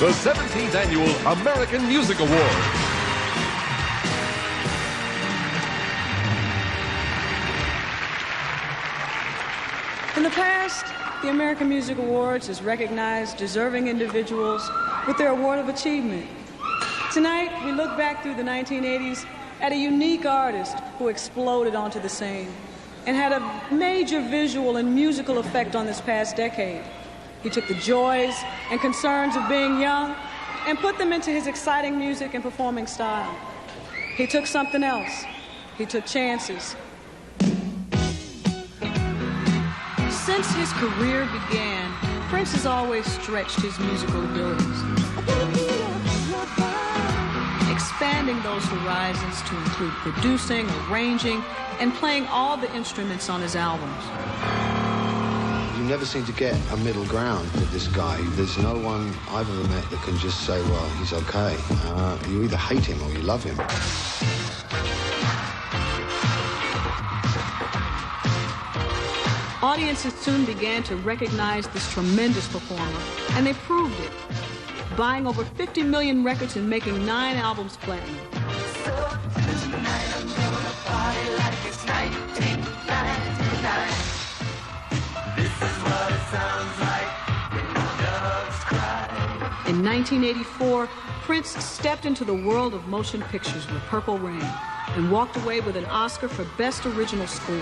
the 17th Annual American Music Awards. In the past, the American Music Awards has recognized deserving individuals with their award of achievement. Tonight, we look back through the 1980s at a unique artist who exploded onto the scene and had a major visual and musical effect on this past decade. He took the joys and concerns of being young and put them into his exciting music and performing style. He took something else. He took chances. Since his career began, Prince has always stretched his musical abilities, expanding those horizons to include producing, arranging, and playing all the instruments on his albums. You never seem to get a middle ground with this guy. There's no one I've ever met that can just say, well, he's okay. You either hate him or you love him. Audiences soon began to recognize this tremendous performer, and they proved it, buying over 50 million records and making 9 albums platinum. In 1984, Prince stepped into the world of motion pictures with Purple Rain and walked away with an Oscar for Best Original Score.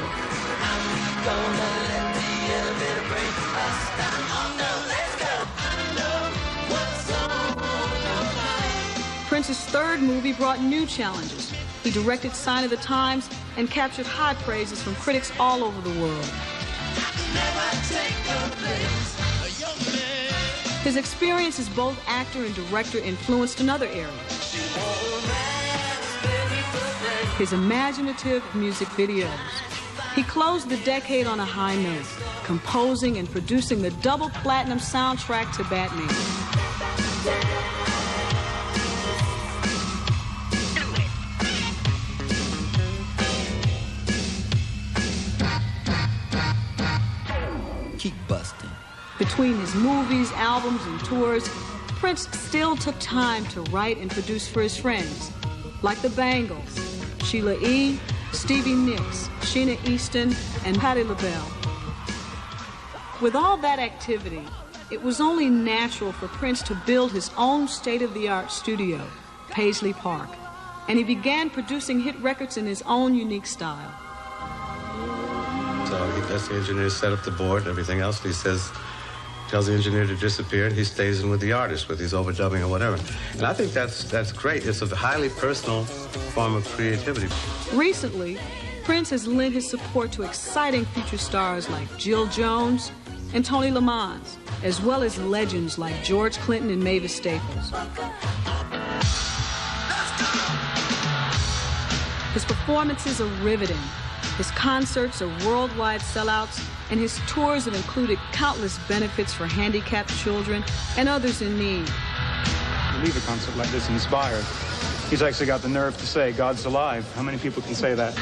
Prince's third movie brought new challenges. He directed Sign of the Times and captured high praises from critics all over the world. His experience as both actor and director influenced another area: his imaginative music videos. He closed the decade on a high note, composing and producing the double platinum soundtrack to Batman. Keep busting. Between his movies, albums, and tours, Prince still took time to write and produce for his friends, like the Bangles, Sheila E., Stevie Nicks, Sheena Easton, and Patti LaBelle. With all that activity, it was only natural for Prince to build his own state-of-the-art studio, Paisley Park, and he began producing hit records in his own unique style. So he lets the engineer set up the board, everything else, and he tells the engineer to disappear, and he stays in with the artist, with his overdubbing or whatever. And I think that's great. It's a highly personal form of creativity. Recently, Prince has lent his support to exciting future stars like Jill Jones and Tony Lamont, as well as legends like George Clinton and Mavis Staples. His performances are riveting. His concerts are worldwide sellouts, and his tours have included countless benefits for handicapped children and others in need. To leave a concert like this inspired. He's actually got the nerve to say, God's alive. How many people can say that?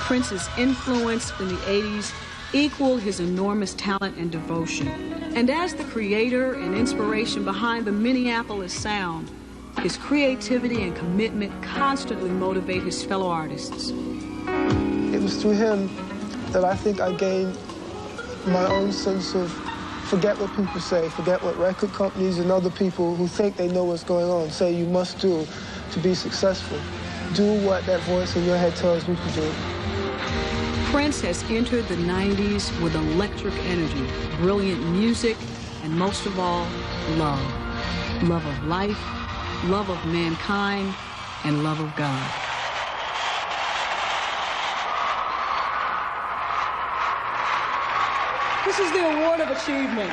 Prince's influence in the 80s equaled his enormous talent and devotion. And as the creator and inspiration behind the Minneapolis sound, his creativity and commitment constantly motivate his fellow artists. It was through him that I think I gained my own sense of forget what people say, forget what record companies and other people who think they know what's going on say you must do to be successful. Do what that voice in your head tells you to do. Prince has entered the 90s with electric energy, brilliant music, and most of all, love. Love of life, love of mankind, and love of God. This is the Award of Achievement.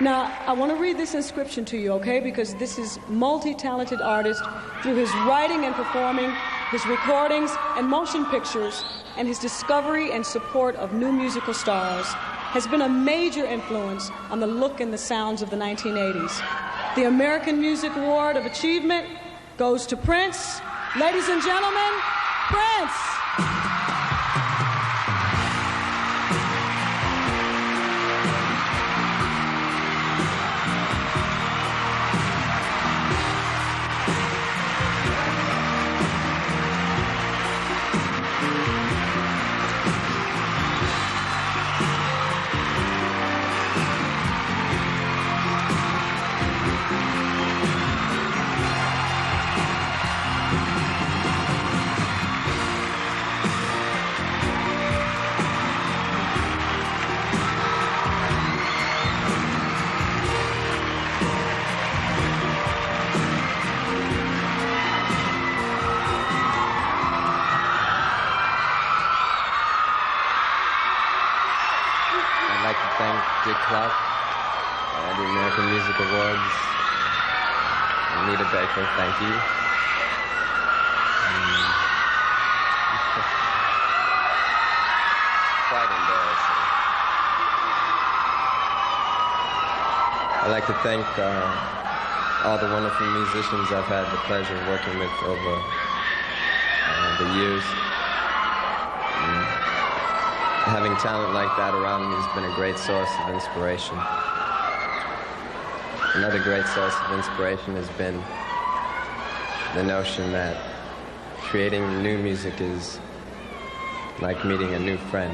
Now, I want to read this inscription to you, okay? Because this is multi-talented artist through his writing and performing, his recordings and motion pictures, and his discovery and support of new musical stars has been a major influence on the look and the sounds of the 1980s. The American Music Award of Achievement goes to Prince. Ladies and gentlemen, Prince! like to thank Dick Clark, the American Music Awards, Anita Baker, thank you. Quite embarrassing. I'd like to thank all the wonderful musicians I've had the pleasure of working with over the years. Having talent like that around me has been a great source of inspiration. Another great source of inspiration has been the notion that creating new music is like meeting a new friend.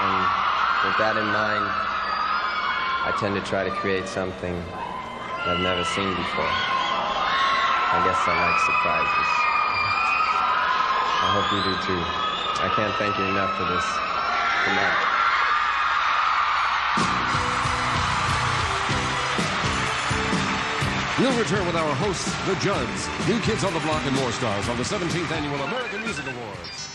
And with that in mind, I tend to try to create something I've never seen before. I guess I like surprises. I hope you do too. I can't thank you enough for this tonight. We'll return with our hosts, the Judds, New Kids on the Block, and more stars on the 17th Annual American Music Awards.